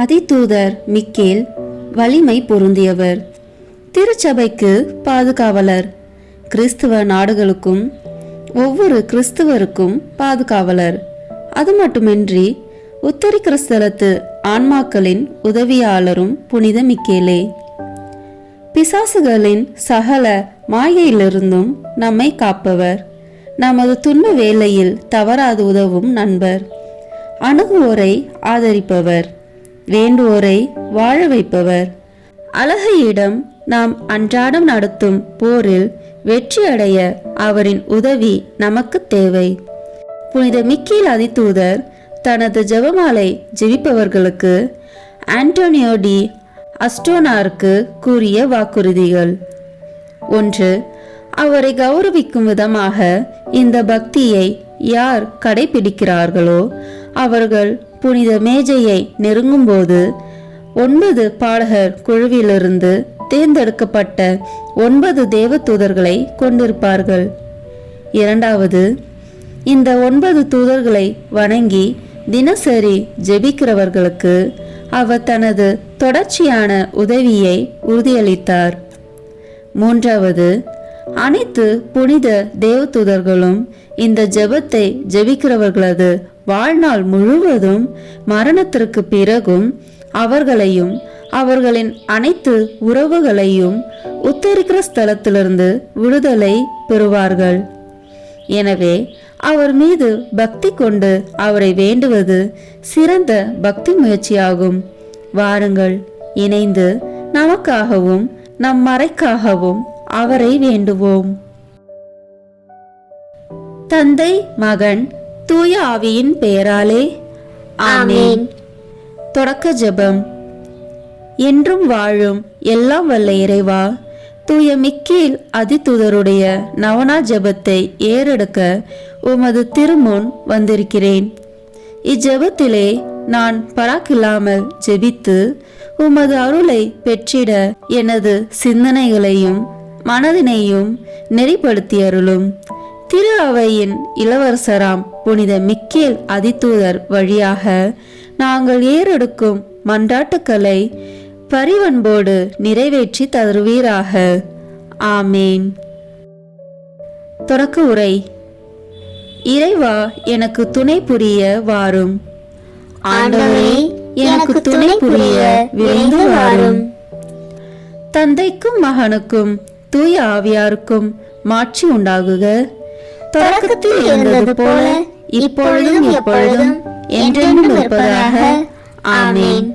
அதிதூதர் Michael வலிமை பொருந்தியவர், திருச்சபைக்கு பாதுகாவலர், கிறிஸ்துவ நாடுகளுக்கும் ஒவ்வொரு கிறிஸ்துவருக்கும் பாதுகாவலர். அது மட்டுமின்றி உத்தரி கிறிஸ்தலத்து ஆன்மாக்களின் உதவியாளரும் புனித மிக்கேலே. பிசாசுகளின் சகல மாயையிலிருந்தும் நம்மை காப்பவர், நமது துன்ப வேளையில் தவறாது உதவும் நண்பர், அணுகுவோரை ஆதரிப்பவர், வேண்டுவோரை வாழ வைப்பவர். அழகையிடம் நாம் அன்றாடம் நடத்தும் போரில் வெற்றியடைய அவரின் உதவி நமக்கு தேவை. புனித மிக்கேல் அதிதூதர் தனது ஜெபமாலை ஜெபிப்பவர்களுக்கு ஆண்டோனியோ டி அஸ்டோனாருக்கு கூறிய வாக்குறுதிகள். 1. அவரை கௌரவிக்கும் விதமாக இந்த பக்தியை யார் கடைபிடிக்கிறார்களோ அவர்கள் புனித மேஜையை நெருங்கும்போது 9 பாடகர் குழுவிலிருந்து தேர்ந்தெடுக்கப்பட்ட 9 தேவதூதர்களை கொண்டிருப்பார்கள். 2. இந்த 9 தூதர்களை வணங்கி தினசரி ஜெபிக்கிறவர்களுக்கு அவர் தனது தொடர்ச்சியான உதவியை உறுதியளித்தார். 3. அனைத்து புனித தேவதூதர்களும் இந்த ஜெபத்தை ஜெபிக்கிறவர்களது வாழ்நாள் முழுவதும் மரணத்திற்கு பிறகும் அவர்களையும் அவர்களின் அனைத்து உறவுகளையும் உத்தரிக்கிற ஸ்தலத்திலிருந்து விடுதலை பெறுவார்கள். எனவே அவர் மீது பக்தி கொண்டு அவரை வேண்டுவது சிறந்த பக்தி முயற்சியாகும். வாருங்கள், இணைந்து நமக்காகவும் நம் மறைக்காகவும் அவரை வேண்டுவோம். தந்தை, மகன், தூய ஆவியின் பெயராலே ஆமென். தொடக்க ஜெபம். என்றும் வாழும் எல்லாம் வல்ல இறைவா, தூய மிக்கேல் அதிதூதருடைய நவனா ஜெபத்தை ஏறெடுக்க உமது திருமுன் வந்திருக்கிறேன். இஜெபத்திலே நான் பராக்கில்லாமல் ஜெபித்து உமது அருளை பெற்றிட எனது சிந்தனைகளையும் மனதினையும் நெறிப்படுத்தியருளும். திரு அவையின் இளவரசராம் புனித மிக்கேல் அதிதூதர் வழியாக நாங்கள் ஏறெடுக்கும் மன்றாட்டுக்களை பரிவன்போடு நிறைவேற்றி தருவீராக. ஆமேன். தொடக்க உரை. இறைவா, எனக்கு துணை புரிய வாரும். ஆண்டவரே, எனக்கு துணை புரிய விரைந்து வாரும். தந்தைக்கும் மகனுக்கும் தூய ஆவியாருக்கும் மாட்சி உண்டாகுக. தொடக்கத்தில் இருந்தது போல இப்பொழுதும் எப்பொழுதும் என்றென்றும் இருப்பதாக. ஆமென்.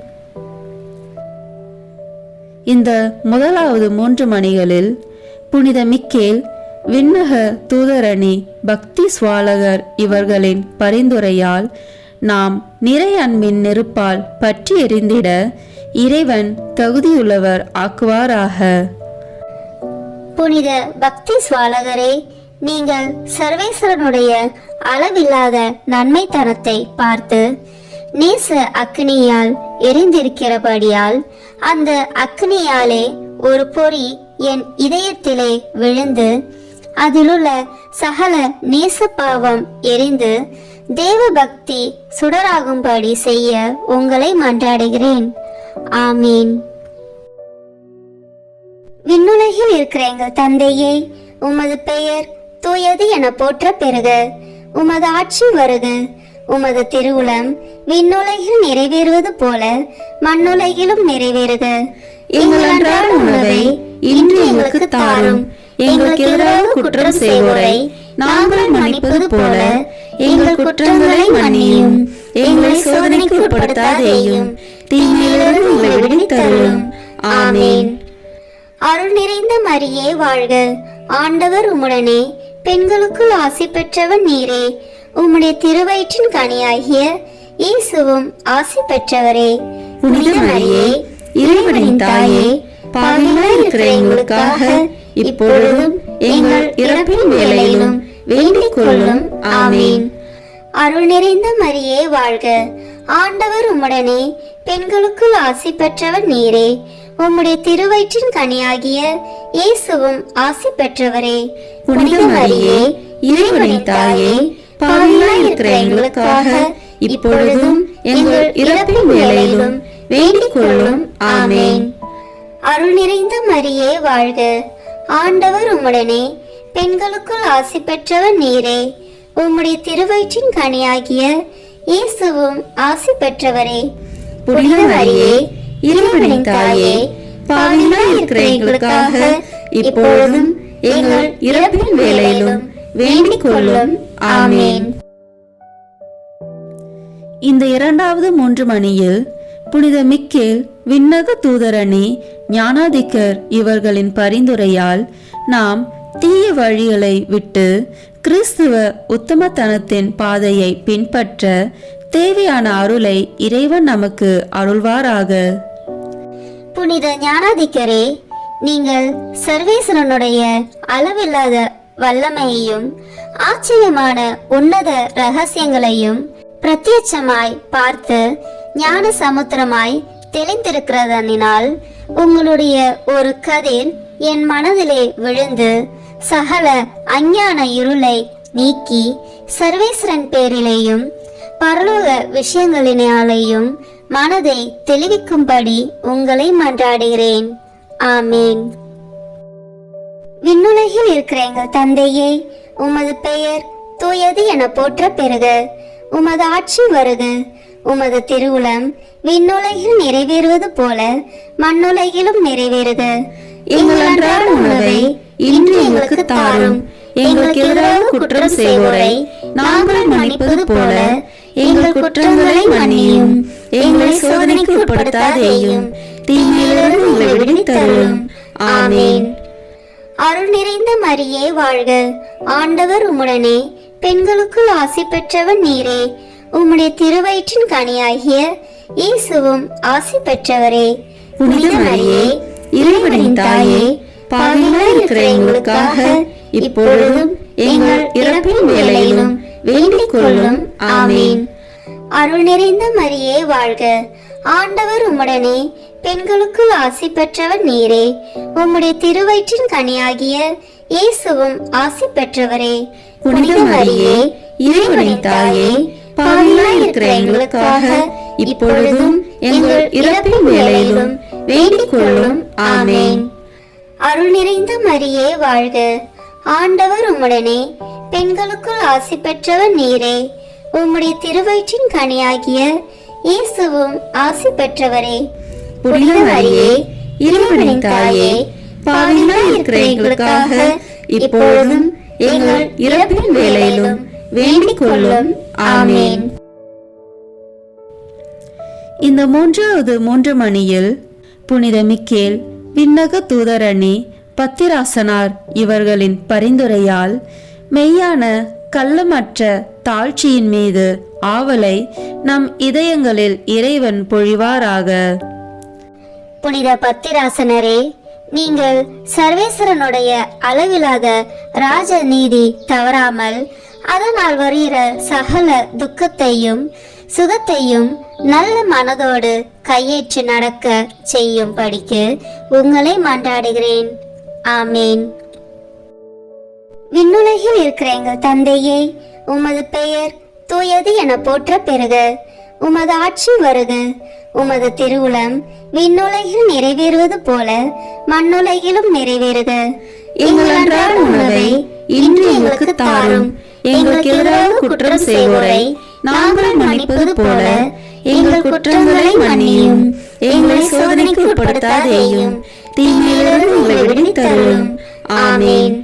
இந்த முதலாவது 3 மணிகளில் புனித மிக்கேல், விண்ணக தூதரணி, பக்தி சுவாலகர் இவர்களின் பரிந்துரையால் நாம் நிறை அன்பின் நெருப்பால் பற்றி எரிந்திட இறைவன் தகுதியுள்ளவர் ஆக்குவாராக. புனித பக்தி சுவாலகரே, நீங்கள் சர்வேஸ்வரனுடைய அளவில்லாத நன்மைத்தனத்தை பார்த்து நேச அக்னியால் எரிந்திருக்கிறபடியால் அந்த அக்னியாலே ஒரு பொறி என் இதயத்திலே விழுந்து அதிலுள்ள சகல நேச பாவம் எரிந்து தேவ பக்தி சுடராகும்படி செய்ய உங்களை மன்றாடுகிறேன். ஆமீன். விண்ணுலகில் இருக்கிற எங்கள் தந்தையே, உமது பெயர் தூயது என போற்ற பெறுக. உமது ஆட்சி வருக. உமது திருவுளம் விண்ணுலகில் நிறைவேறுவது போல மண்ணுலகிலும் நிறைவேறுக. எங்கள் அன்றாட உணவை இன்று எங்களுக்கு தாரும். எங்களுக்கு எதிராக குற்றம் செய்வோரை நாங்கள் மன்னிப்பது போல எங்கள் குற்றங்களை மன்னியும். எங்களை சோதனைக்கு உட்படுத்தாதேயும், தீமையிலிருந்து எங்களை விடுவித்தருளும். ஆமென். அருள் நிறைந்த மரியே வாழ்க. ஆண்டவர் உம்முடனே, பெண்களுக்குள் ஆசி பெற்றவர் நீரே. உம்முடைய திருவயிற்றின் கனியாகிய இயேசுவும் ஆசி பெற்றவரே. புனித மரியே, இறைவனின் தாயே, பாவிகளாய் இருக்கிற எங்களுக்காக இப்பொழுதும் எங்கள் இறப்பின் வேளையிலும் வேண்டிக் கொள்ளும். ஆமீன். அருள் நிறைந்த மரியே வாழ்க. ஆண்டவர் உம்முடனே, பெண்களுக்குள் ஆசி பெற்றவர் நீரே. உம்முடைய திருவயிற்றின் கனியாகிய இயேசுவும் ஆசி பெற்றவரே. புனித மரியே, இறைவனின் தாயே, பாவிகளாய் இருக்கிற எங்களுக்காக இப்பொழுதும் எங்கள் இறப்பின் வேளையிலும் வேண்டிக் கொள்ளும். ஆமேன். அருள் நிறைந்த மரியே வாழ்க, ஆண்டவர் உம்முடனே, பெண்களுக்குள் ஆசி பெற்றவர் நீரே. உம்முடைய திருவயிற்றின் கனியாகிய இயேசுவும் ஆசி பெற்றவரே. புனித மரியே, இறைவனின் தாயே, பாவிகளாய் இருக்கிற எங்களுக்காக இப்பொழுதும் எங்கள் இறப்பின் வேளையிலும் வேண்டிக் கொள்ளும். ஆமேன். இந்த இரண்டாவது 3 மணியில் புனித மிக்கேல், விண்ணக தூதரணி, ஞானாதிக்கர் இவர்களின் பரிந்துரையால் நாம் தீய வழிகளை விட்டு கிறிஸ்துவ உத்தமத்தனத்தின் பாதையை பின்பற்ற தேவையான அருளை இறைவன் நமக்கு அருள்வாராக. புனித ஞானாதிக்கரே, நீங்கள் சர்வேஸ்வரனுடைய அளவில்லாத வல்லமையையும் ஆச்சரியமான உன்னத ரகசியங்களையும் பிரத்யட்சமாய் பார்த்து ஞான சமுத்திரமாய் தெளிந்திருக்கிறதனால் உங்களுடைய ஒரு கதிர் என் மனதிலே விழுந்து சகல அஞ்ஞான இருளை நீக்கி சர்வேஸ்வரன் பேரிலேயும் பரலோக விஷயங்களினாலேயும் மனதை தெளிவிக்கும்படி உங்களை மன்றாடுகிறேன். ஆமேன். விண்ணுலகில் இருக்கிற எங்கள் தந்தையே, உமது பெயர் தூயது என போற்ற பெறுக. உமது ஆட்சி வருக. உமது திருவுளம் விண்ணுலகில் நிறைவேறுவது போல மண்ணுலகிலும் நிறைவேறுக. எங்கள் அன்றாட உணவை இன்று எங்களுக்கு தாரும். எங்களுக்கு எதிராக குற்றம் செய்வோரை நாங்கள் மன்னிப்பது போல எங்கள் குற்றங்களை மன்னியும். எங்களை சோதனைக்கு உட்படுத்தாதேயும், தீமையிலிருந்து எங்களை விடுவித்தருளும். ஆமேன். அருள் நிறைந்த மரியே வாழ்க, ஆண்டவர் உம்முடனே, பெண்களுக்குள் ஆசி பெற்றவர் நீரே. உம்முடைய திருவயிற்றின் கனியாகிய இயேசுவும் ஆசி பெற்றவரே. புனித மரியே, இறைவனின் தாயே, பாவிகளாய் இருக்கிற எங்களுக்காக இப்பொழுதும் எங்கள் இறப்பின் வேளையிலும் வேண்டிக் கொள்ளும். ஆமேன். அருள் நிறைந்த மரியே வாழ்க, ஆண்டவர் உம்முடனே, பெண்களுக்குள் ஆசி பெற்றவர் நீரே. உம்முடைய திருவயிற்றின் கனியாகிய இயேசுவும் ஆசி பெற்றவரே. புனித மரியே, இறைவனின் தாயே, பாவிகளாய் இருக்கிற எங்களுக்காக இப்பொழுதும் எங்கள் இறப்பின் வேளையிலும் வேண்டிக் கொள்ளும். ஆமேன். அருள் நிறைந்த மரியே வாழ்க, ஆண்டவர் உம்முடனே, பெண்களுக்குள் ஆசி பெற்றவர் நீரே. உம்முடைய திருவயிற்றின் கனியாகிய இயேசுவும் ஆசி பெற்றவரே. புனித மரியே, இறைவனின் தாயே, பாவிகளாய் இருக்கிற எங்களுக்காக இப்பொழுதும் எங்கள் இறப்பின் வேளையிலும் வேண்டிக் கொள்ளும். ஆமேன். இந்த 3 மணியில் புனித மிக்கேல், விண்ணக தூதரணி, பத்திராசனார் இவர்களின் பரிந்துரையால் மெய்யான கள்ளமற்ற தாழ்ச்சியின் மீது ஆவலை நம் இதயங்களில் இறைவன் பொழிவாராக. புனித பத்திராசனரே, நீங்கள் சர்வேஸ்வரனுடைய அளவில்லாத ராஜ நீதி தவறாமல் அதனால் வருகிற சகல துக்கத்தையும் சுகத்தையும் நல்ல மனதோடு கையேற்று நடக்க செய்யும் படிக்கு உங்களை மன்றாடுகிறேன். ஆமேன். விண்ணுலகில் இருக்கிற எங்கள் தந்தையே, உமது பெயர் தூயது என போற்ற பெறுக. உமது ஆட்சி வருக. உமது திருவுளம் விண்ணுலகில் நிறைவேறுவது போல மண்ணுலகிலும் நிறைவேறுக. எங்கள் அன்றாட உணவை இன்று எங்களுக்கு தாரும். எங்களுக்கு எதிராக குற்றம் செய்வோரை நாங்கள் மன்னிப்பது போல எங்கள் குற்றங்களை மன்னியும். எங்களை சோதனைக்கு உட்படுத்தாதேயும், தீமையிலிருந்து எங்களை விடுவித்தருளும். ஆமேன்.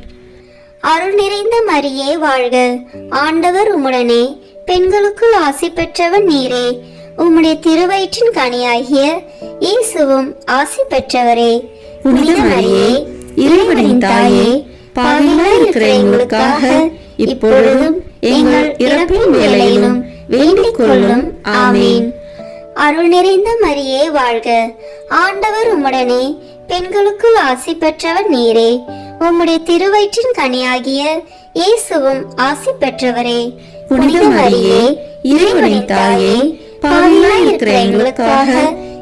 அருள் நிறைந்த மரியே வாழ்க, ஆண்டவர் உம்முடனே, பெண்களுக்குள் ஆசி பெற்றவர் நீரே. உம்முடைய திருவயிற்றின் கனியாகிய இயேசுவும் ஆசி பெற்றவரே. புனித மரியே, இறைவனின் தாயே, பாவிகளாய் இருக்கிற எங்களுக்காக இப்பொழுதும் எங்கள் இறப்பின் வேளையிலும் வேண்டிக் கொள்ளும். ஆமேன். அருள் நிறைந்த மரியே வாழ்க, ஆண்டவர் உம்முடனே, பெண்களுக்குள் ஆசி பெற்றவர் நீரே. உம்முடைய திருவயிற்றின் கனியாகிய இயேசுவும் ஆசி பெற்றவரே. புனித மரியே, இறைவனின் தாயே, பாவிகளாய் இருக்கிற எங்களுக்காக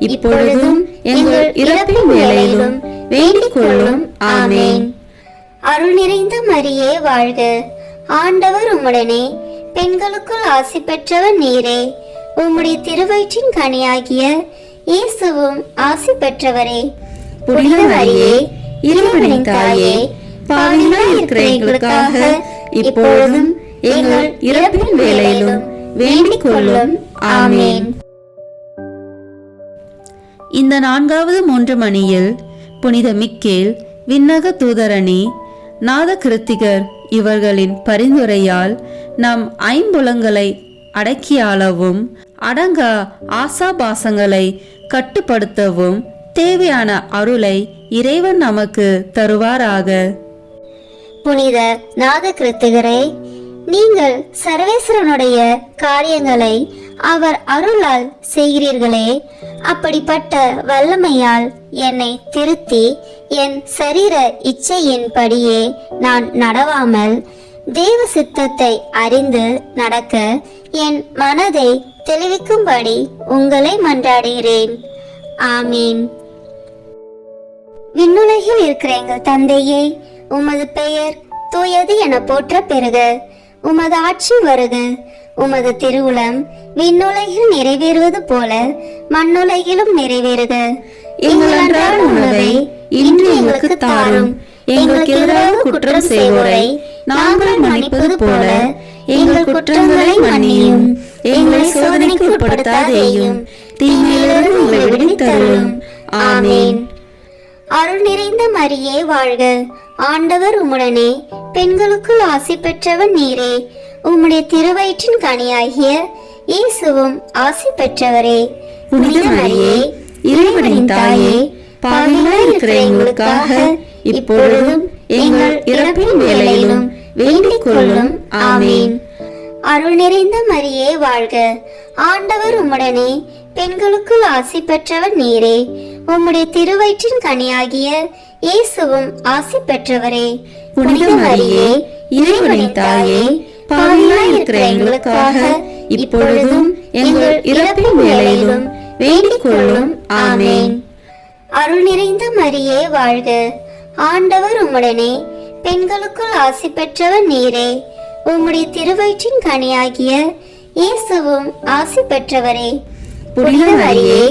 இப்பொழுதும் எங்கள் இறப்பின் வேளையிலும் வேண்டிக் கொள்ளும். ஆமேன். அருள் நிறைந்த மரியே வாழ்க, ஆண்டவர் உம்முடனே, பெண்களுக்குள் ஆசி பெற்றவர் நீரே. உம்முடைய திருவயிற்றின் கனியாகிய இயேசுவும் ஆசி பெற்றவரே. புனித மரியே, இறைவனின் தாயே, பாவிகளாய் இருக்கிற எங்களுக்காக இப்பொழுதும் எங்கள் இறப்பின் வேளையிலும் வேண்டிக் கொள்ளும். ஆமென். இந்த 4வது 3 மணியில் புனித மிக்கேல், விண்ணக தூதரணி, நாத கிருத்திகர் இவர்களின் பரிந்துரையால் நம் ஐம்புலங்களை அடக்கியாளவும் அடங்கா ஆசாபாசங்களை கட்டுப்படுத்தவும் தேவையான அருளை இறைவன் நமக்கு தருவாராக. புனித நாத கிருத்திகரே, நீங்கள் சர்வேஸ்வரனுடைய காரியங்களை அவர் அருளால் செய்கிறீர்களே. அப்படிப்பட்ட வல்லமையால் என்னை திருத்தி என் சரீர இச்சையின்படியே நான் நடவாமல் தேவ சித்தத்தை அறிந்து நடக்க என் மனதை தெளிவிக்கும்படி உங்களை மன்றாடுகிறேன். ஆமீன். விண்ணுலகில் இருக்கிற எங்கள் தந்தையே, உமது பெயர் தூயது என போற்ற பெறுக. உமது ஆட்சி வருக. உமது திருவுளம் விண்ணுலகில் நிறைவேறுவது போல மண்ணுலகிலும் நிறைவேறுக. எங்கள் அன்றாட உணவை இன்று எங்களுக்கு தாரும். எங்களுக்கு எதிராக குற்றம் செய்வோரை நாங்கள் மன்னிப்பது போல எங்கள் குற்றங்களை மன்னியும். எங்களை சோதனைக்கு உட்படுத்தாதேயும், தீமையிலிருந்து எங்களை விடுவித்தருளும். ஆமென். அருள் நிறைந்த மரியே வாழ்க. ஆண்டவர் உம்முடனே, பெண்களுக்குள் ஆசி பெற்றவன் நீரே. உம்முடைய திருவயிற்றின் கனியாகிய இயேசுவும் ஆசி பெற்றவரே. புனித மரியே, இறைவனின் தாயே, பாவிகளாய் இருக்கிற எங்களுக்காக இப்பொழுதும் எங்கள் இறப்பின் வேளையிலும் வேண்டிக் கொள்ளும். ஆமென். அருள் நிறைந்த மரியே வாழ்க. ஆண்டவர் உம்முடனே, பெண்களுக்குள் ஆசி பெற்றவன் நீரே. உம்முடைய திருவயிற்றின் கனியாகிய இயேசுவும் ஆசி பெற்றவரே. புனித மரியே, இறைவனின் தாயே, பாவிகளாய் இருக்கிற எங்களுக்காக இப்பொழுதும் எங்கள் இறப்பின் வேளையிலும் வேண்டிக் கொள்ளும். ஆமென். அருள் நிறைந்த மரியே வாழ்க. ஆண்டவர் உம்முடனே, பெண்களுக்குள் ஆசி பெற்றவன் நீரே. உம்முடைய திருவயிற்றின் கனியாகிய இயேசுவும் ஆசி பெற்றவரே. புனித மரியே,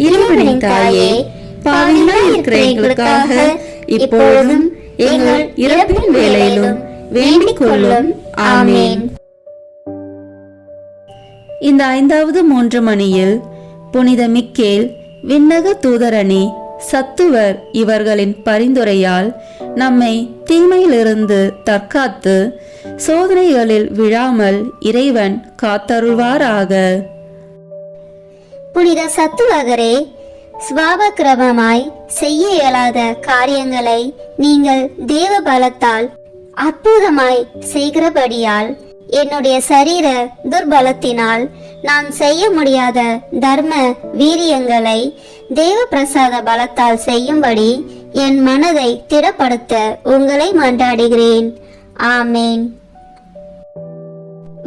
இறைவனின் தாயே, பாவிகளாய் இருக்கிற எங்களுக்காக இப்பொழுதும் எங்கள் இறப்பின் வேளையிலும் வேண்டிக் கொள்ளும். ஆமென். இந்த 5வது 3 மணியில் புனித மிக்கேல், விண்ணக தூதரணி, சத்துவர் இவர்களின் பரிந்துரையால் நம்மை தீமையிலிருந்து தற்காத்து சோதனைகளில் விழாமல் இறைவன் காத்தருள்வாராக. புனித சத்துவகரே, சுவாபக்கிரமமாய் செய்ய இயலாத காரியங்களை நீங்கள் தேவ பலத்தால் அற்புதமாய் செய்கிறபடியால் என்னுடைய சரீர துர்பலத்தினால் நான் செய்ய முடியாத தர்ம வீரியங்களை தேவ பிரசாத பலத்தால் செய்யும்படி என் மனதை திடப்படுத்த உங்களை மன்றாடுகிறேன். ஆமேன்.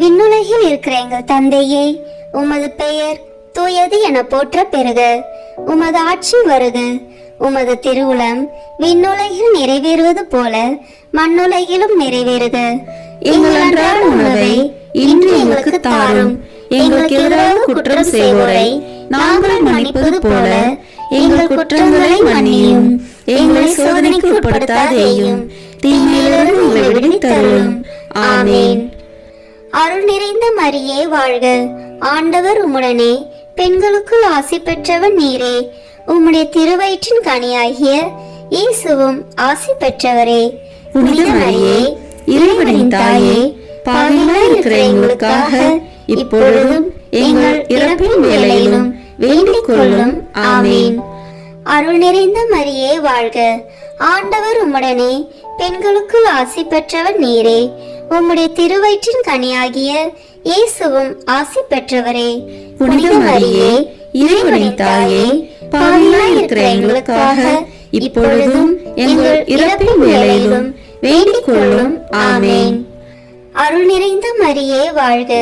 விண்ணுலகில் இருக்கிற எங்கள் தந்தையே, உமது பெயர் தூயது என போற்ற பெறுக. உமது ஆட்சி வருக. உமது திருவுளம் விண்ணுலகில் நிறைவேறுவது போல மண்ணுலகிலும் நிறைவேறுக. எங்கள் அன்றாட உணவை இன்று எங்களுக்கு தாரும். எங்களுக்கு எதிராக குற்றம் செய்வோரை நாங்கள் மன்னிப்பது போல எங்கள் குற்றங்களை மன்னியும். எங்களை சோதனைக்கு உட்படுத்தாதேயும், தீமையிலிருந்து எங்களை விடுவித்தருளும். ஆமென். அருள் நிறைந்த மரியே வாழ்க. ஆண்டவர் உம்முடனே, பெண்களுக்குள் ஆசி பெற்றவன் நீரே. உம்முடைய திருவயிற்றின் கனியாகிய இயேசுவும் ஆசி பெற்றவரே. புனித மரியே, இறைவனின் தாயே, பாவிகளாய் இருக்கிற எங்களுக்காக இப்பொழுதும் எங்கள் இறப்பின் வேளையிலும் வேண்டிக் கொள்ளும். ஆமென். அருள் நிறைந்த மரியே வாழ்க. ஆண்டவர் உம்முடனே, பெண்களுக்குள் ஆசி பெற்றவன் நீரே. உம்முடைய திருவயிற்றின் கனியாகிய இயேசுவும் ஆசி பெற்றவரே. புனித மரியே, இறைவனின் தாயே, பாவிகளாய் இருக்கிற எங்களுக்காக இப்பொழுதும் எங்கள் இறப்பின் வேளையிலும் வேண்டிக் கொள்ளும். ஆமென். அருள் நிறைந்த மரியே வாழ்க.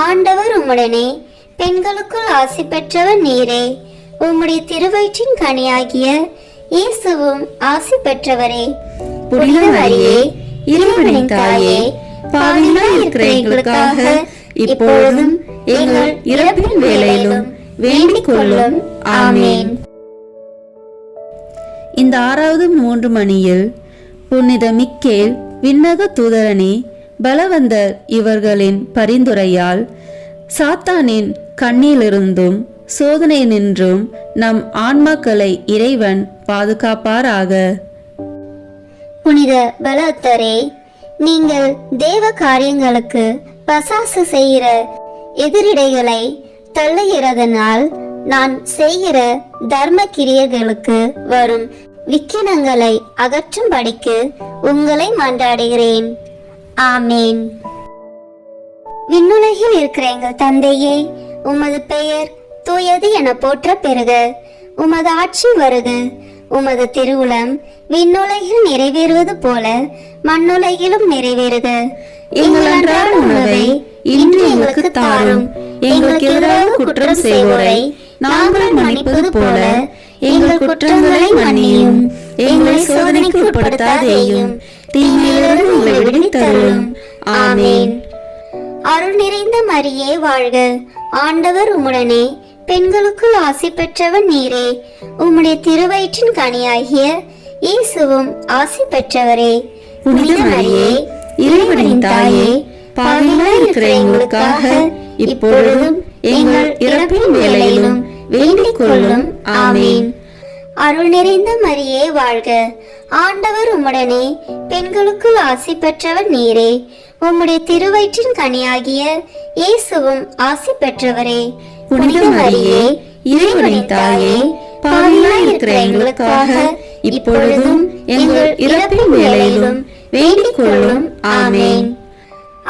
ஆண்டவர் உம்முடனே, பெண்களுக்குள் ஆசி பெற்றவன் நீரே. உம்முடைய திருவயிற்றின் கனியாகிய இயேசுவும் ஆசி பெற்றவரே. புனித மரியே, இறைவனின் தாயே, பாவிகளாய் இருக்கிற எங்களுக்காக இப்பொழுதும் எங்கள் இறப்பின் வேளையிலும் வேண்டிக் கொள்ளும். ஆமேன். இந்த 6வது 3 மணியில் புனித மிக்கேல் விண்ணக தூதரணி பலவந்தர் இவர்களின் பரிந்துரையால் சாத்தானின் கண்ணிலிருந்தும் சோதனை நின்றும் நம் ஆன்மாக்களை இறைவன் பாதுகாப்பாராக. புனித பலவந்தரே, நீங்கள் தேவ காரியங்களுக்கு பசாசு செய்கிற எதிரிடைகளை தள்ளுகிறதனால் நான் செய்கிற தர்ம கிரியைகளுக்கு வரும் விக்கினங்களை அகற்றும்படிக்கு உங்களை மன்றாடுகிறேன். ஆமேன். விண்ணுலகில் இருக்கிற எங்கள் தந்தையே, உமது பெயர் தூயது என போற்ற பெறுக. உமது ஆட்சி வருக. உமது திருவுளம் விண்ணுலகில் நிறைவேறுவது போல மண்ணுலகிலும் நிறைவேறுக. எங்கள் அன்றாட உணவை இன்று எங்களுக்கு தாரும். எங்களுக்கு எதிராக குற்றம் செய்வோரை நாங்கள் மன்னிப்பது போல எங்கள் குற்றங்களை மன்னியும். எங்களை சோதனைக்கு உட்படுத்தாதேயும், தீமையிலிருந்து எங்களை விடுவித்தருளும். ஆமேன். அருள் நிறைந்த மரியே வாழ்க. ஆண்டவர் உம்முடனே, பெண்களுக்குள் ஆசி பெற்றவன் நீரே. உம்முடைய திருவயிற்றின் கனியாகிய இயேசுவும் ஆசி பெற்றவரே. புனித மரியே, இறைவனின் தாயே, பாவிகளாய் இருக்கிற எங்களுக்காக இப்பொழுதும் எங்கள் இறப்பின் வேளையிலும் வேண்டிக் கொள்ளும். ஆமேன். அருள் நிறைந்த மரியே வாழ்க. ஆண்டவர் உம்முடனே, பெண்களுக்குள் ஆசி பெற்றவர் நீரே. உம்முடைய திருவயிற்றின் கனியாகிய இயேசுவும் ஆசி பெற்றவரே. புனித மரியே, இறைவனின் தாயே, பாவிகளாய் இருக்கிற எங்களுக்காக இப்பொழுதும் எங்கள் இறப்பின் வேளையிலும் வேண்டிக் கொள்ளும். ஆமேன்.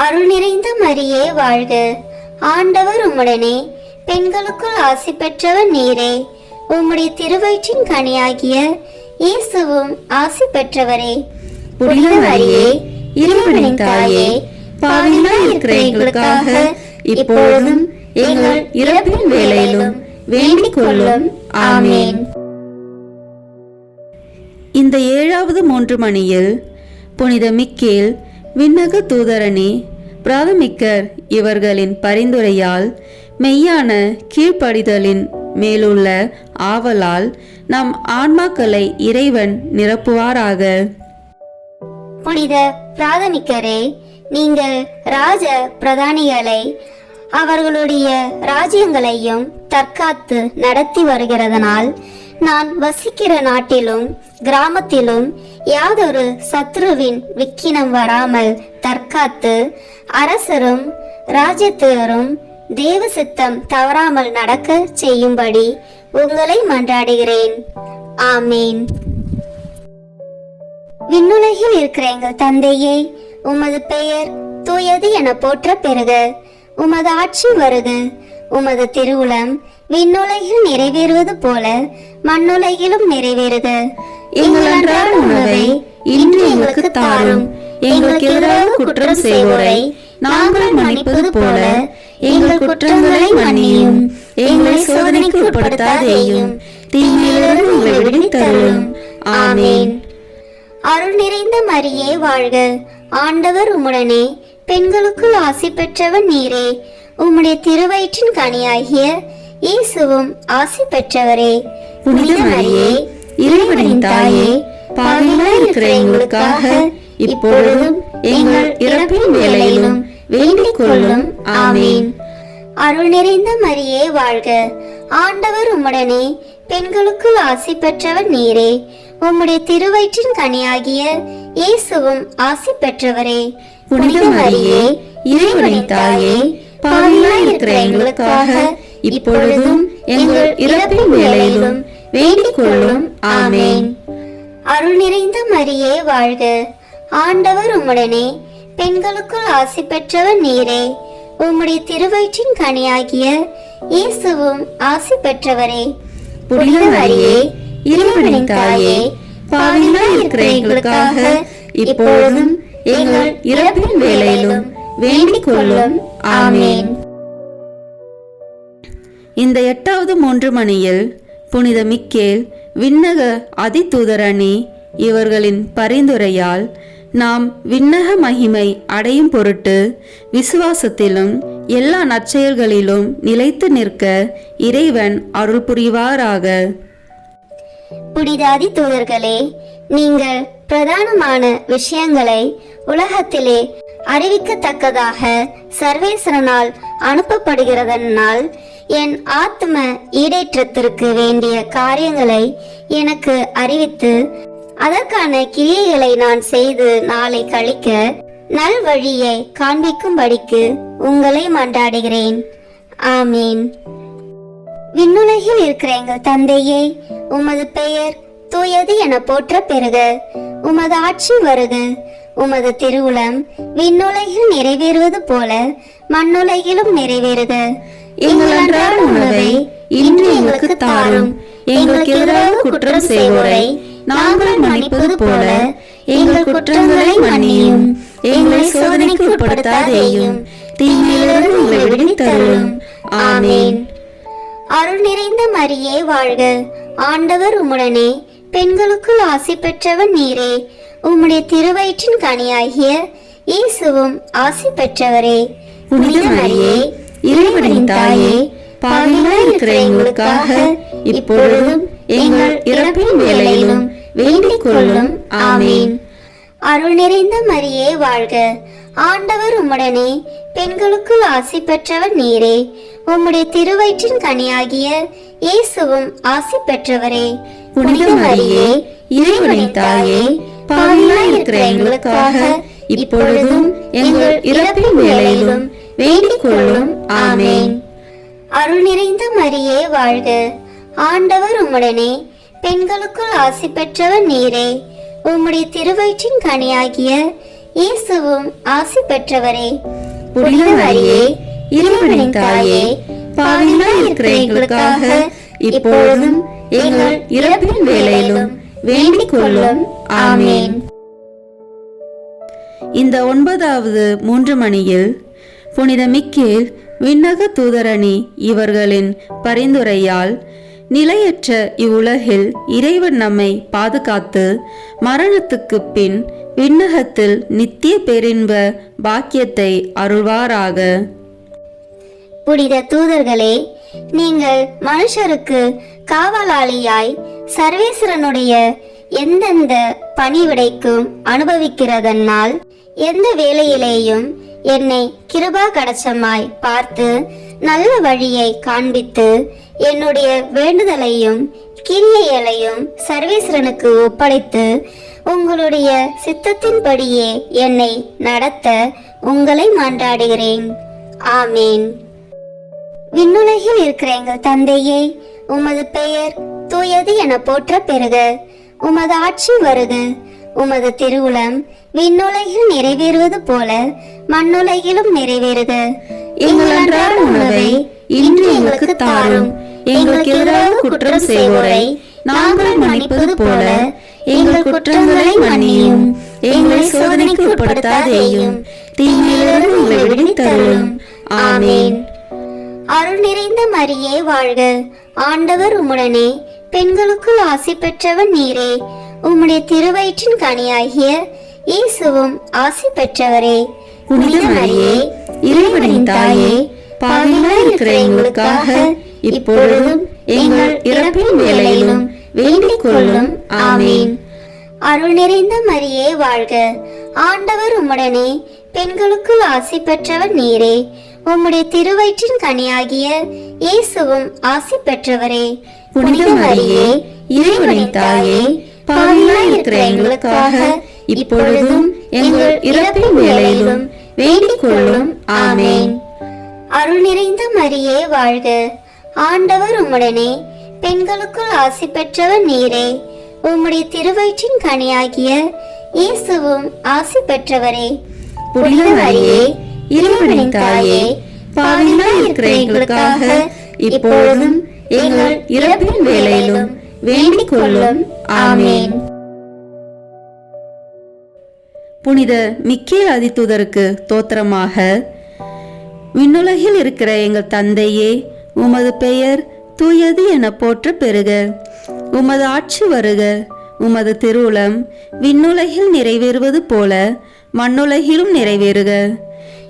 அருள் நிறைந்த மரியே வாழ்க. ஆண்டவர் உம்முடனே, பெண்களுக்குள் ஆசி பெற்றவர் நீரே. உம்முடைய திருவயிற்றின் கனியாகிய இயேசுவும் ஆசி பெற்றவரே. புனித மரியே, இறைவனின் தாயே, பாவிகளாய் இருக்கிற எங்களுக்காக இப்பொழுதும் எங்கள் இறப்பின் வேளையிலும் வேண்டிக் கொள்ளும். ஆமேன். இந்த 7வது 3 மணியில் புனித மிக்கேல் விண்ணக தூதரணி பிராதமிக்கர் இவர்களின் பரிந்துரையால் மெய்யான கீழ்ப்படிதலின் மேலுள்ள ஆவலால் நம் ஆன்மாக்களை இறைவன் நிரப்புவாராக. புனித பிராதமிக்கரே, நீங்கள் ராஜ பிரதானிகளை அவர்களுடைய ராஜ்யங்களையும் தற்காத்து நடத்தி வருகிறதனால் நான் வசிக்கிற நாட்டிலும் கிராமத்திலும் யாதொரு சத்ருவின் விக்கினம் வராமல் தற்காத்து அரசரும் ராஜ்யத்தினரும் தேவ சித்தம் தவறாமல் நடக்க செய்யும்படி உங்களை மன்றாடுகிறேன். ஆமேன். விண்ணுலகில் இருக்கிற எங்கள் தந்தையே, உமது பெயர் தூயது என போற்ற பெறுக. உமது ஆட்சி வருக. உமது திருவுளம் விண்ணுலகில் நிறைவேறுவது போல மண்ணுலகிலும் நிறைவேறுக. எங்கள் அன்றாட உணவை இன்று எங்களுக்கு தாரும். எங்களுக்கு எதிராக குற்றம் செய்வோரை நாங்கள் மன்னிப்பது போல எங்கள் குற்றங்களை மன்னியும். எங்களை சோதனைக்கு உட்படுத்தாதேயும், தீமையிலிருந்து எங்களை விடுவித்தருளும். ஆமேன். அருள் நிறைந்த மரியே வாழ்க. ஆண்டவர் உம்முடனே, பெண்களுக்குள் ஆசி பெற்றவன் நீரே. உம்முடைய திருவயிற்றின் கனியாகிய இயேசுவும் ஆசி பெற்றவரே. புனித மரியே, இறைவனின் தாயே, பாவிகளாய் இருக்கிற எங்களுக்காக இப்பொழுதும் எங்கள் இறப்பின் வேளையிலும் வேண்டிக் கொள்ளும். ஆமேன். அருள் நிறைந்த மரியே வாழ்க. ஆண்டவர் உம்முடனே, பெண்களுக்குள் ஆசி பெற்றவர் நீரே. உம்முடைய திருவயிற்றின் கனியாகிய இயேசுவும் ஆசி பெற்றவரே. புனித மரியே, இறைவனின் தாயே, பாவிகளாய் இருக்கிற எங்களுக்காக இப்பொழுதும் எங்கள் இறப்பின் வேளையிலும் வேண்டிக் கொள்ளும். ஆமேன். அருள் நிறைந்த மரியே வாழ்க. ஆண்டவர் உம்முடனே, பெண்களுக்குள் ஆசி பெற்றவர் நீரே. உம்முடைய திருவயிற்றின் கனியாகிய இயேசுவும் ஆசி பெற்றவரே. புனித மரியே, இறைவனின் தாயே, பாவிகளாய் இருக்கிற எங்களுக்காக இப்பொழுதும் எங்கள் இறப்பின் வேளையிலும் வேண்டிக் கொள்ளும். ஆமேன். இந்த 8வது 3 மணியில் புனித மிக்கேல் விண்ணக அதிதூதரணி இவர்களின் பரிந்துரையால் நாம் விண்ணக மகிமை அடையும் பொருட்டு விசுவாசத்திலும் எல்லா நற்செயல்களிலும் நிலைத்து நிற்க இறைவன் அருள் புரிவாராக. புனித தூதர்களே, நீங்கள் பிரதானமான விஷயங்களை உலகத்திலே அறிவிக்கத்தக்கதாக சர்வேஸ்வரனால் அனுப்பப்படுகிறதனால் என் ஆத்ம ஈடேற்றத்திற்கு வேண்டிய காரியங்களை எனக்கு அறிவித்து அதற்கான கிரியைகளை நான் செய்து நாளை கழிக்க நல் வழியை காண்பிக்கும்படிக்கு உங்களை மன்றாடுகிறேன். ஆமீன். விண்ணுலகில் இருக்கிற எங்கள் தந்தையே, உமது பெயர் தூயது என போற்ற பெறுக. உமது ஆட்சி வருக. உமது திருவுளம் விண்ணுலகில் நிறைவேறுவது போல மண்ணுலகிலும் நிறைவேறுக. எங்கள் அன்றாட உணவை இன்று எங்களுக்கு தாரும். எங்களுக்கு எதிராக குற்றம் செய்வோரை நாங்கள் மன்னிப்பது போல எங்கள் குற்றங்களை மன்னியும். எங்களை சோதனைக்கு உட்படுத்தாதேயும், தீமையிலிருந்து எங்களை விடுவித்தருளும். ஆமீன். அருள் நிறைந்த மரியே வாழ்க. ஆண்டவர் உம்முடனே, பெண்களுக்குள் ஆசி பெற்றவர் நீரே. உம்முடைய திருவயிற்றின் கனியாகிய இயேசுவும் ஆசி பெற்றவரே. புனித மரியே, இறைவனின் தாயே, பாவிகளாய் இருக்கிற எங்களுக்காக இப்பொழுதும் எங்கள் இறப்பின் வேளையிலும் வேண்டிக் கொள்ளும். ஆமீன். அருள் நிறைந்த மரியே வாழ்க. ஆண்டவர் உம்முடனே, பெண்களுக்குள் ஆசி பெற்றவர் நீரே. உம்முடைய திருவயிற்றின் கனியாகிய இயேசுவும் ஆசி பெற்றவரே. புனித மரியே, இறைவனின் தாயே, பாவிகளாய் இருக்கிற எங்களுக்காக இப்பொழுதும் எங்கள் இறப்பின் வேளையிலும் வேண்டிக் கொள்ளும். ஆமீன். அருள் நிறைந்த மரியே வாழ்க. ஆண்டவர் உம்முடனே, பெண்களுக்குள் ஆசி பெற்றவர் நீரே. உம்முடைய திருவயிற்றின் கனியாகிய இயேசுவும் ஆசி பெற்றவரே. புனித மரியே, இறைவனின் தாயே, பாவிகளாய் இருக்கிற எங்களுக்காக இப்பொழுதும் எங்கள் இறப்பின் வேளையிலும் வேண்டிக் கொள்ளும். ஆமீன். இந்த 9வது 3 மணியில் புனித மிக்கேல் விண்ணக தூதரணி இவர்களின் பரிந்துரையால் நிலையற்ற இவ்வுலகில் இறைவன் நம்மை பாதுகாத்து மரணத்துக்கு பின் விண்ணகத்தில் நித்திய பேரின்ப பாக்கியத்தை அருள்வாராக. புனித தூதர்களே, நீங்கள் மனுஷருக்கு காவலாளியாய் சர்வேஸ்வரனுடைய எந்தெந்த பணிவிடைக்கும் அனுபவிக்கிறதனால் எந்த வேளையிலேயும் என்னை கிருபா கடச்சமாய் பார்த்து நல்ல வழியை காண்பித்து என்னுடைய வேண்டுதலையும் கிரியைகளையும் சர்வேஸ்வரனுக்கு ஒப்படைத்து உங்களுடைய சித்தத்தின்படியே என்னை நடத்த உங்களை மன்றாடுகிறேன். ஆமீன். விண்ணுலகில் இருக்கிற எங்கள் தந்தையே, உமது பெயர் தூயது என போற்ற பெறுக. உமது ஆட்சி வருக. உமது திருவுளம் விண்ணுலகில் நிறைவேறுவது போல மண்ணுலகிலும் நிறைவேறுக. எங்கள் அன்றாட உணவை இன்று எங்களுக்கு தாரும். எங்களுக்கு எதிராக குற்றம் செய்வோரை நாங்கள் மன்னிப்பது போல எங்கள் குற்றங்களை மன்னியும். எங்களை சோதனைக்கு உட்படுத்தாதேயும், தீமையிலிருந்து எங்களை விடுவித்தருளும். ஆமீன். அருள் நிறைந்த மரியே வாழ்க. ஆண்டவர் உம்முடனே, பெண்களுக்குள் ஆசி பெற்றவர் நீரே. உம்முடைய திருவயிற்றின் கனியாகிய இயேசுவும் ஆசி பெற்றவரே. புனித மரியே, இறைவனின் தாயே, பாவிகளாய் இருக்கிற எங்களுக்காக இப்பொழுதும் எங்கள் இறப்பின் வேளையிலும் வேண்டிக் கொள்ளும். ஆமீன். அருள் நிறைந்த மரியே வாழ்க. ஆண்டவர் உம்முடனே, பெண்களுக்குள் ஆசி பெற்றவர் நீரே. உம்முடைய திருவயிற்றின் கனியாகிய இயேசுவும் ஆசி பெற்றவரே. புனித மரியே, இறைவனின் தாயே, பாவிகளாய் இருக்கிற எங்களுக்காக இப்பொழுதும் எங்கள் இறப்பின் வேளையிலும் வேண்டிக் கொள்ளும். ஆமீன். அருள் நிறைந்த மரியே வாழ்க. ஆண்டவர் உம்முடனே, பெண்களுக்குள் ஆசி பெற்றவர் நீரே. உம்முடைய திருவயிற்றின் கனியாகிய இயேசுவும் ஆசி பெற்றவரே. புனித மரியே, இறைவனின் தாயே, பாவிகளாய் இருக்கிற எங்களுக்காக இப்பொழுதும் எங்கள் இறப்பின் வேளையிலும் வேண்டிக் கொள்ளும். ஆமீன். புனித மிக்கேல் அதிதூதருக்கு தோத்திரமாக. விண்ணுலகில் இருக்கிற எங்கள் தந்தையே, உமது பெயர் தூயது என போற்ற பெறுக. உமது ஆட்சி வருக. உமது திருவுளம் விண்ணுலகில் நிறைவேறுவது போல மண்ணுலகிலும் நிறைவேறுக.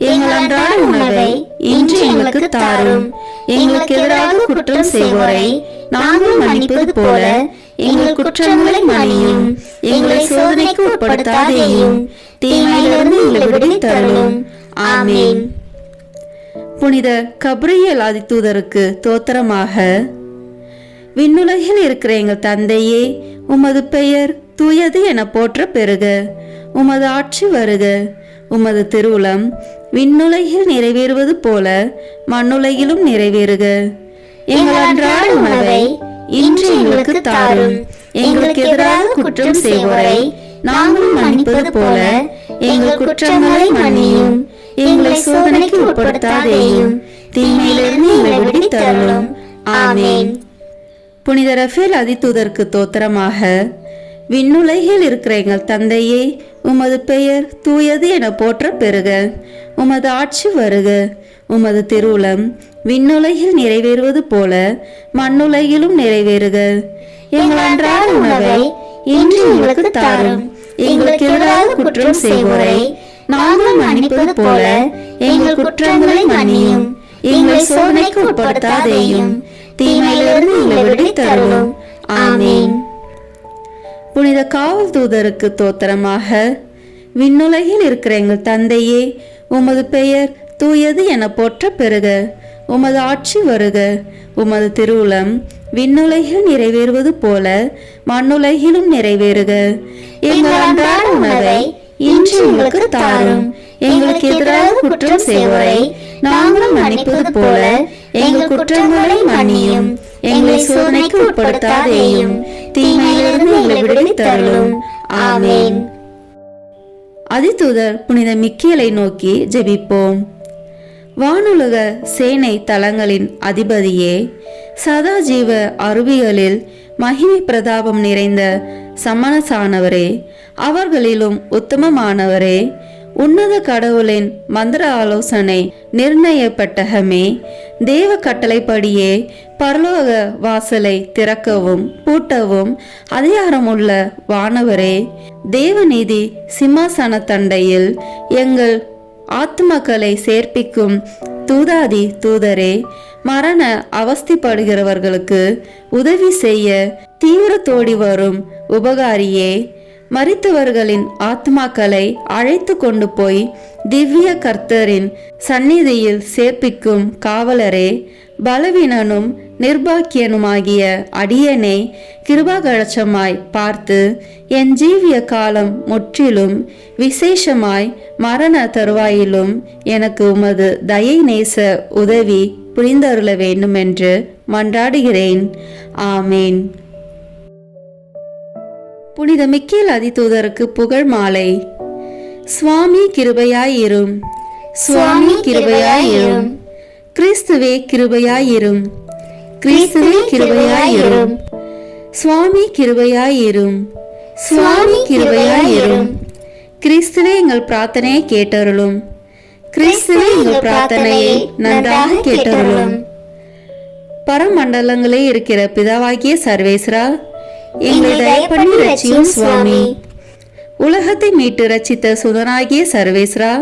எங்கள் அன்றாட உணவை இன்று எங்களுக்கு தாரும். எங்களுக்கு எதிராக குற்றம் செய்வோரை நாங்கள் மன்னிப்பது போல எங்கள் குற்றங்களை மன்னியும். எங்களை சோதனைக்கு உட்படுத்தாதேயும், தீமையிலிருந்து எங்களை விடுவித்தருளும். ஆமென். புனித கபிரியேல் ஆதிதூதருக்கு தோத்திரமாக. விண்ணுலகில் இருக்கிற எங்கள் தந்தையே, உமது பெயர் தூயது என போற்ற பெறுக. உமது ஆட்சி வருக. உமது திருவுளம் விண்ணுலகில் நிறைவேறுவது போல மண்ணுலகிலும் நிறைவேறுக. எங்கள் அன்றாட உணவை இன்று எங்களுக்கு தாரும். எங்களுக்கு எதிராக குற்றம் செய்வோரை நாங்கள் மன்னிப்பது போல எங்கள் குற்றங்களை மன்னியும். எங்களை சோதனைக்கு உட்படுத்தாதேயும், தீமையிலிருந்து எங்களை விடுவித்தருளும். ஆமென். புனித ரஃபேல் ஆதிதூதருக்கு தோத்திரமாக. விண்ணுலகில் இருக்கிற எங்கள் தந்தையே, உமது பெயர் தூயது என போற்ற பெறுக. உமது ஆட்சி வருக. உமது திருவுளம் விண்ணுலகில் நிறைவேறுவது போல மண்ணுலகிலும் நிறைவேறுக. எங்கள் அன்றாட உணவை இன்று எங்களுக்கு தாரும். எங்களுக்கு எதிராக குற்றம் செய்வோரை நாங்கள் மன்னிப்பது போல எங்கள் குற்றங்களை மன்னியும். எங்களை சோதனைக்கு உட்படுத்தாதேயும், தீமையிலிருந்து எங்களை விடுவித்தருளும். ஆமென். புனித காவல் தூதருக்கு தோத்திரமாக. விண்ணுலகில் இருக்கிற எங்கள் தந்தையே, உமது பெயர் தூயது என போற்ற பெறுக. உமது ஆட்சி வருக. உமது திருவுளம் விண்ணுலகில் நிறைவேறுவது போல மண்ணுலகிலும் நிறைவேறுக. எங்கள் அன்றாட உணவை இன்று எங்களுக்கு தாரும். எங்களுக்கு எதிராக குற்றம் செய்வோரை நாங்கள் மன்னிப்பது போல எங்கள் குற்றங்களை மன்னியும். எங்களை சோதனைக்கு உட்படுத்தாதேயும், தீமையிலிருந்து எங்களை விடுவித்தருளும். ஆமென். அதிதூதர் புனித மிக்கேலை நோக்கி ஜெபிப்போம். வானுலக சேனை தலங்களின் அதிபதியே, சதாஜீவ அருவிகளில் மகிமை பிரதாபம் நிறைந்த சமணசானவரே, அவர்களிலும் உத்தமமானவரே, உன்னத கடவுளின் மந்திர ஆலோசனை நிர்ணயப்பட்டகமே, தேவ கட்டளைப்படியே பரலோக வாசலை திறக்கவும் பூட்டவும் அதிகாரமுள்ள வானவரே, தேவநீதி சிம்மாசன தண்டையில் எங்கள் ஆத்மக்களை சேர்ப்பிக்கும் தூதாதி தூதரே, மரண அவஸ்திப்படுகிறவர்களுக்கு உதவி செய்ய தீவிரத்தோடி வரும் உபகாரியே, மரித்தவர்களின் ஆத்மாக்களை அழைத்து கொண்டு போய் திவ்ய கர்த்தரின் சந்நிதியில் சேர்ப்பிக்கும் காவலரே, பலவீனனும் நிர்பாக்கியனுமாகிய அடியனை கிருபாகழச்சமாய் பார்த்து என் ஜீவிய காலம் முற்றிலும் விசேஷமாய் மரண தருவாயிலும் எனக்கு உமது தயை நேச உதவி புரிந்தருள வேண்டுமென்று மன்றாடுகிறேன். ஆமேன். புனித மிக்கேல் அதிதூதருக்கு புகழ் மாலை. சுவாமி கிருபையாயிரும். சுவாமி கிருபையாயிரும். கிறிஸ்துவே கிருபையாயிரும். கிறிஸ்துவே கிருபையாயிரும். சுவாமி கிருபையாயிரும். சுவாமி கிருபையாயிரும். கிறிஸ்துவே எங்கள் பிரார்த்தனையை கேட்டருளும். கிறிஸ்துவே எங்கள் பிரார்த்தனையை நன்றாக கேட்டருளும். பரமண்டலங்களே இருக்கிற பிதாவாகிய சர்வேஸ்வரா, எங்களை தயப்பண்ணி ரட்சியும் சுவாமி. உலகத்தை மீட்டு ரட்சித்த சுதனாகிய சர்வேஸ்வரா,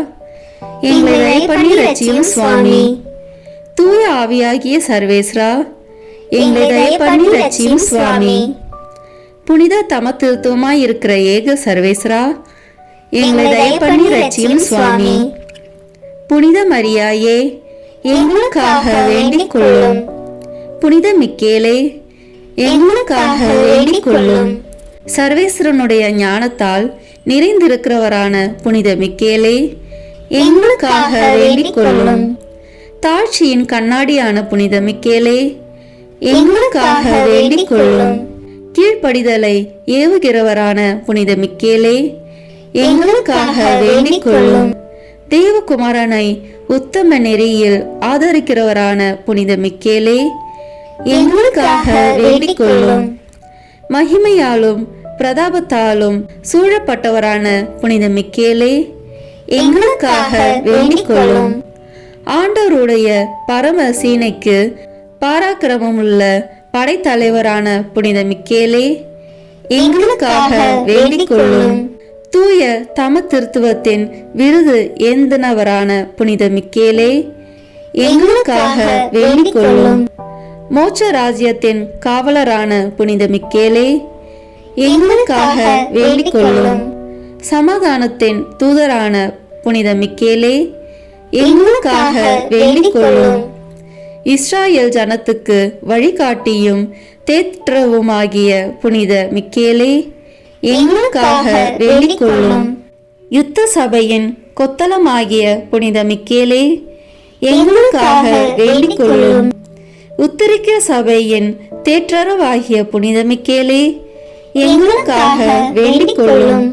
எங்களை தயப்பண்ணி ரட்சியும் சுவாமி. தூய ஆவியாகிய சர்வேஸ்வரா, எங்களை தயப்பண்ணி ரட்சியும் சுவாமி. புனித தமத்திருத்துவமாய் இருக்கிற ஏக சர்வேஸ்வரா, எங்களை தயப்பண்ணி ரட்சியும் சுவாமி. புனித மரியாயே, எங்களுக்காக வேண்டிக் கொள்ளும். புனித மிக்கேலே, எங்களுக்காக வேண்டிக் கொள்ளும். சர்வேஸ்வரனுடைய ஞானத்தால் நிறைந்திருக்கிறவரான புனித மிக்கேலே, எங்களுக்காக வேண்டிக் கொள்ளும். தாழ்ச்சியின் கண்ணாடியான புனித மிக்கேலே, எங்களுக்காக வேண்டிக் கொள்ளும். கீழ்ப்படிதலை ஏவுகிறவரான புனித மிக்கேலே, எங்களுக்காக வேண்டிக் கொள்ளும். தேவகுமாரனை உத்தம நெறியில் ஆதரிக்கிறவரான புனித மிக்கேலே, எங்களுக்காக வேண்டிக் கொள்ளும். மகிமையாலும் பிரதாபத்தாலும் சூழப்பட்டவரான புனித மிக்கேலே, எங்களுக்காக வேண்டிக் கொள்ளும். ஆண்டவருடைய பரம சீனைக்கு பாராக்கிரமமுள்ள படைத்தலைவரான புனித மிக்கேலே, எங்களுக்காக வேண்டிக் கொள்ளும். தூய தம திருத்துவத்தின் விருது ஏந்தினவரான புனித மிக்கேலே, எங்களுக்காக வேண்டிக் கொள்ளும். மோட்ச ராஜ்யத்தின் காவலரான புனித மிக்கேலே, எங்களுக்காக வேண்டிக் கொள்ளும். சமாதானத்தின் தூதரான புனித மிக்கேலே, எங்களுக்காக வேண்டிக் கொள்ளும். இஸ்ராயேல் ஜனத்துக்கு வழிகாட்டியும் தேற்றவுமாகிய புனித மிக்கேலே, எங்களுக்காக வேண்டிக் கொள்ளும். யுத்த சபையின் கொத்தளமாகிய புனித மிக்கேலே, எங்களுக்காக வேண்டிக் கொள்ளும். உத்தரிக்க சபையின் தேற்றரவாகிய புனித மிக்கேலே, எங்களுக்காக வேண்டிக் கொள்ளும்.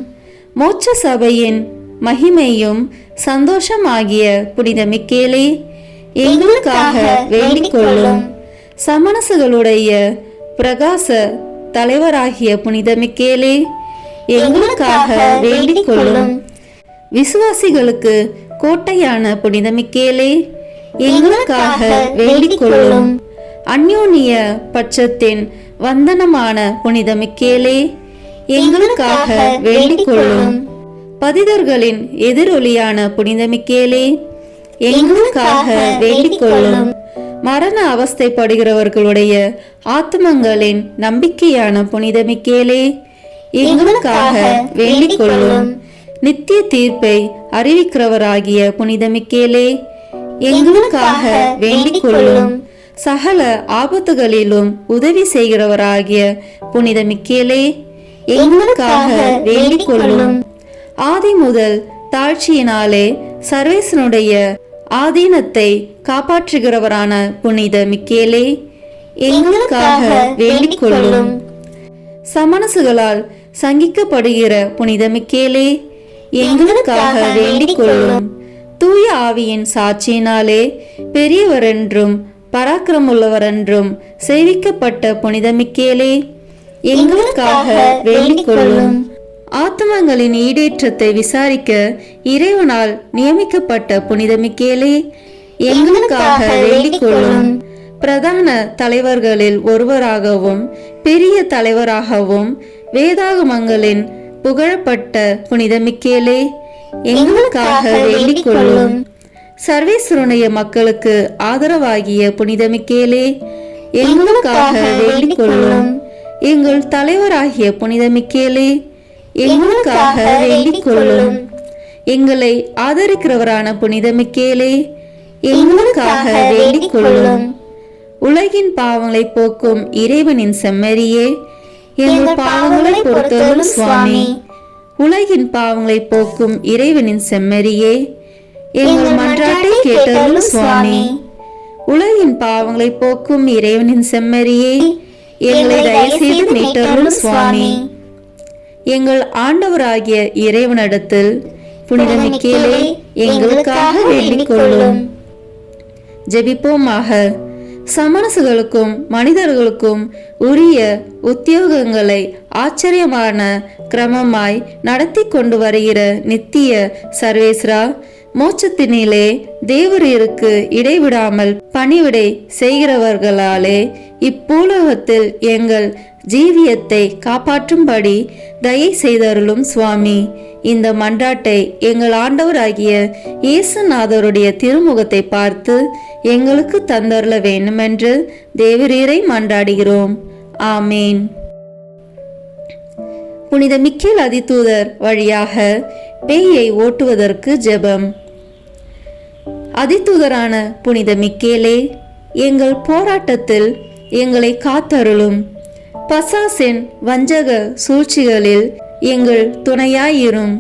மோட்ச சபையின் மகிமையும் சந்தோஷமாகிய புனித மிக்கேலே, எங்களுக்காக வேண்டிக் கொள்ளும். சமணசுகளுடைய பிரகாச தலைவராகிய புனித மிக்கேலே, எங்களுக்காக வேண்டிக் கொள்ளும். விசுவாசிகளுக்கு கோட்டையான புனித மிக்கேலே, எங்களுக்காக வேண்டிக் கொள்ளும். அந்யோன்ய பட்சத்தின் வந்தனமான புனித மிக்கேலே, எங்களுக்காக வேண்டிக் கொள்ளும். பதிதர்களின் எதிரொலியான புனித மிக்கேலே, எங்களுக்காக வேண்டிக் கொள்ளும். மரண அவஸ்தைப்படுகிறவர்களுடைய ஆத்மங்களின் நம்பிக்கையான புனித மிக்கேலே, எங்களுக்காக வேண்டிக் கொள்ளும். நித்திய தீர்ப்பை அறிவிக்கிறவராகிய புனித மிக்கேலே, எங்களுக்காக வேண்டிக் கொள்ளும். சகல ஆபத்துகளிலும் உதவி செய்கிறவராகிய புனித மிக்கேலே, எங்களுக்காக வேண்டிக் கொள்ளும். ஆதி முதல் தாழ்ச்சியினாலே சர்வேசனுடைய ஆதீனத்தை காப்பாற்றுகிறவரான புனித மிக்கேலே, எங்களுக்காக வேண்டிக் கொள்ளும். சமணசுகளால் சங்கிக்கப்படுகிற புனித மிக்கேலே, எங்களுக்காக வேண்டிக் கொள்ளும். தூய ஆவியின் சாட்சியினாலே பெரியவரென்றும் பராக்கிரமுள்ளவரென்றும் சேவிக்கப்பட்ட புனித மிக்கேலே, எங்களுக்காக வேண்டிக் கொள்ளும். ஆத்மங்களின் ஈடேற்றத்தை விசாரிக்க இறைவனால் நியமிக்கப்பட்ட புனித மிக்கேலே, எங்களுக்காக வேண்டிக் கொள்ளும். பிரதான தலைவர்களில் ஒருவராகவும் பெரிய தலைவராகவும் வேதாகமங்களின் புகழப்பட்ட புனித மிக்கேலே, எங்களுக்காக வேண்டிக் கொள்ளும். சர்வேஸ்வருடைய மக்களுக்கு ஆதரவாகிய புனித மிக்கேலே, எங்களுக்காக வேண்டிக் கொள்ளும். எங்கள் தலைவராகிய புனித மிக்கேலே, எங்களுக்காக வேண்டிக் கொள்ளும். எங்களை ஆதரிக்கிறவரான புனித மிக்கேலே, எங்களுக்காக வேண்டிக் கொள்ளும். உலகின் பாவங்களை போக்கும் இறைவனின் செம்மறியே, எங்கள் பாவங்களை பொறுத்தருளும் சுவாமி. உலகின் பாவங்களை போக்கும் இறைவனின் செம்மறியே, எங்கள் மன்றாட்டை கேட்டருளும் சுவாமி. உலகின் பாவங்களை போக்கும் இறைவனின் செம்மறியே, எங்களை தயவு செய்து மீட்டருளும் சுவாமி. எங்கள் ஆண்டவராகிய இறைவனிடத்தில் புனித மிக்கேலே, எங்களுக்காக வேண்டிக் கொள்ளும். ஜெபிப்போமாக. சமணசுகளுக்கும் மனிதர்களுக்கும் உரிய உத்தியோகங்களை ஆச்சரியமான கிரமமாய் நடத்தி கொண்டு வருகிற நித்திய சர்வேஸ்வரா, மோட்சத்தினிலே தேவரீருக்கு இடைவிடாமல் பணிவிடை செய்கிறவர்களாலே இப்பூலகத்தில் எங்கள் ஜீவியத்தை காப்பாற்றும்படி தயை செய்தருளும் சுவாமி. இந்த மன்றாட்டை எங்கள் ஆண்டவராகிய இயேசுநாதருடைய திருமுகத்தை பார்த்து எங்களுக்கு தந்தருள வேண்டுமென்று தேவரீரை மன்றாடுகிறோம். ஆமேன். புனித மிக்கேல் அதிதூதர் வழியாக பேயை ஓட்டுவதற்கு ஜெபம். அதிதூதரான புனித மிக்கேலே, எங்கள் போராட்டத்தில் எங்களை காத்தருளும். பசாசின் வஞ்சக சூழ்ச்சிகளில் எங்கள் துணையாயிரும்.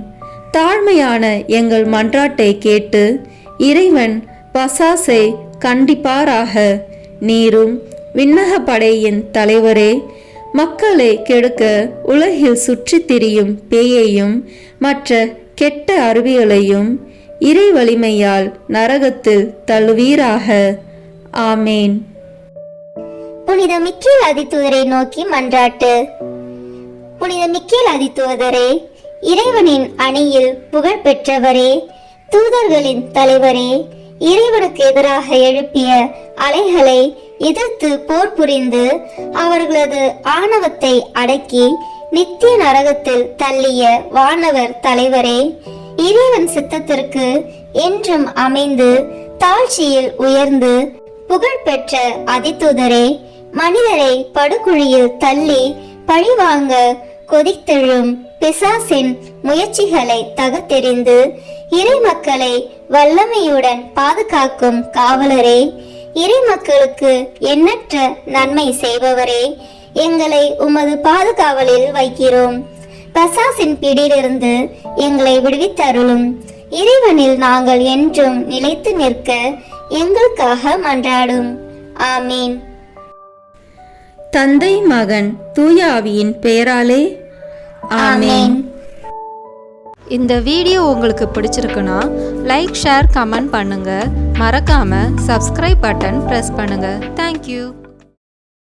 தாழ்மையான எங்கள் மன்றாட்டை கேட்டு இறைவன் பசாசை கண்டிப்பாராக. நீரும் விண்ணக படையின் தலைவரே, மக்களை கெடுக்க உலகில் சுற்றித் திரியும் பேயையும் மற்ற கெட்ட அருவிகளையும் இறை வலிமையால் நரகத்தில் தள்ளுவீராக. ஆமேன். புனித மிக்கேல் அதிதூதரை நோக்கி மன்றாட்டு. புனித மிக்கேல் அதிதூதரே, இறைவனின் அணியில் புகழ் பெற்றவரே, தூதர்களின் தலைவரே, இறைவனுக்கு எதிராக எழுப்பிய அலைகளை எதிர்த்து போர் புரிந்து அவர்களது ஆணவத்தை அடக்கி நித்திய நரகத்தில் தள்ளிய வானவர் தலைவரே, இறைவன் சித்தத்திற்கு என்றும் அமைந்து தாழ்ச்சியில் உயர்ந்து புகழ்பெற்ற அதிதூதரே, மனிதரை படுகுழியில் தள்ளி பழிவாங்க கொதித்தெழும் பிசாசின் முயற்சிகளை தகர்த்தெறிந்து இறை மக்களை வல்லமையுடன் பாதுகாக்கும் காவலரே, இறை மக்களுக்கு எண்ணற்ற நன்மை செய்பவரே, எங்களை உமது பாதுகாவலில் வைக்கிறோம். பிசாசின் பிடியிலிருந்து எங்களை விடுவித்தருளும். இறைவனில் நாங்கள் என்றும் நிலைத்து நிற்க எங்களுக்காக மன்றாடும். ஆமீன். தந்தை, மகன், தூய ஆவியின் பெயராலே ஆமீன். இந்த வீடியோ உங்களுக்கு பிடிச்சிருக்குன்னா லைக், ஷேர், கமெண்ட் பண்ணுங்க. மறக்காம சப்ஸ்கிரைப் பட்டன் பிரஸ் பண்ணுங்க. தேங்க்யூ.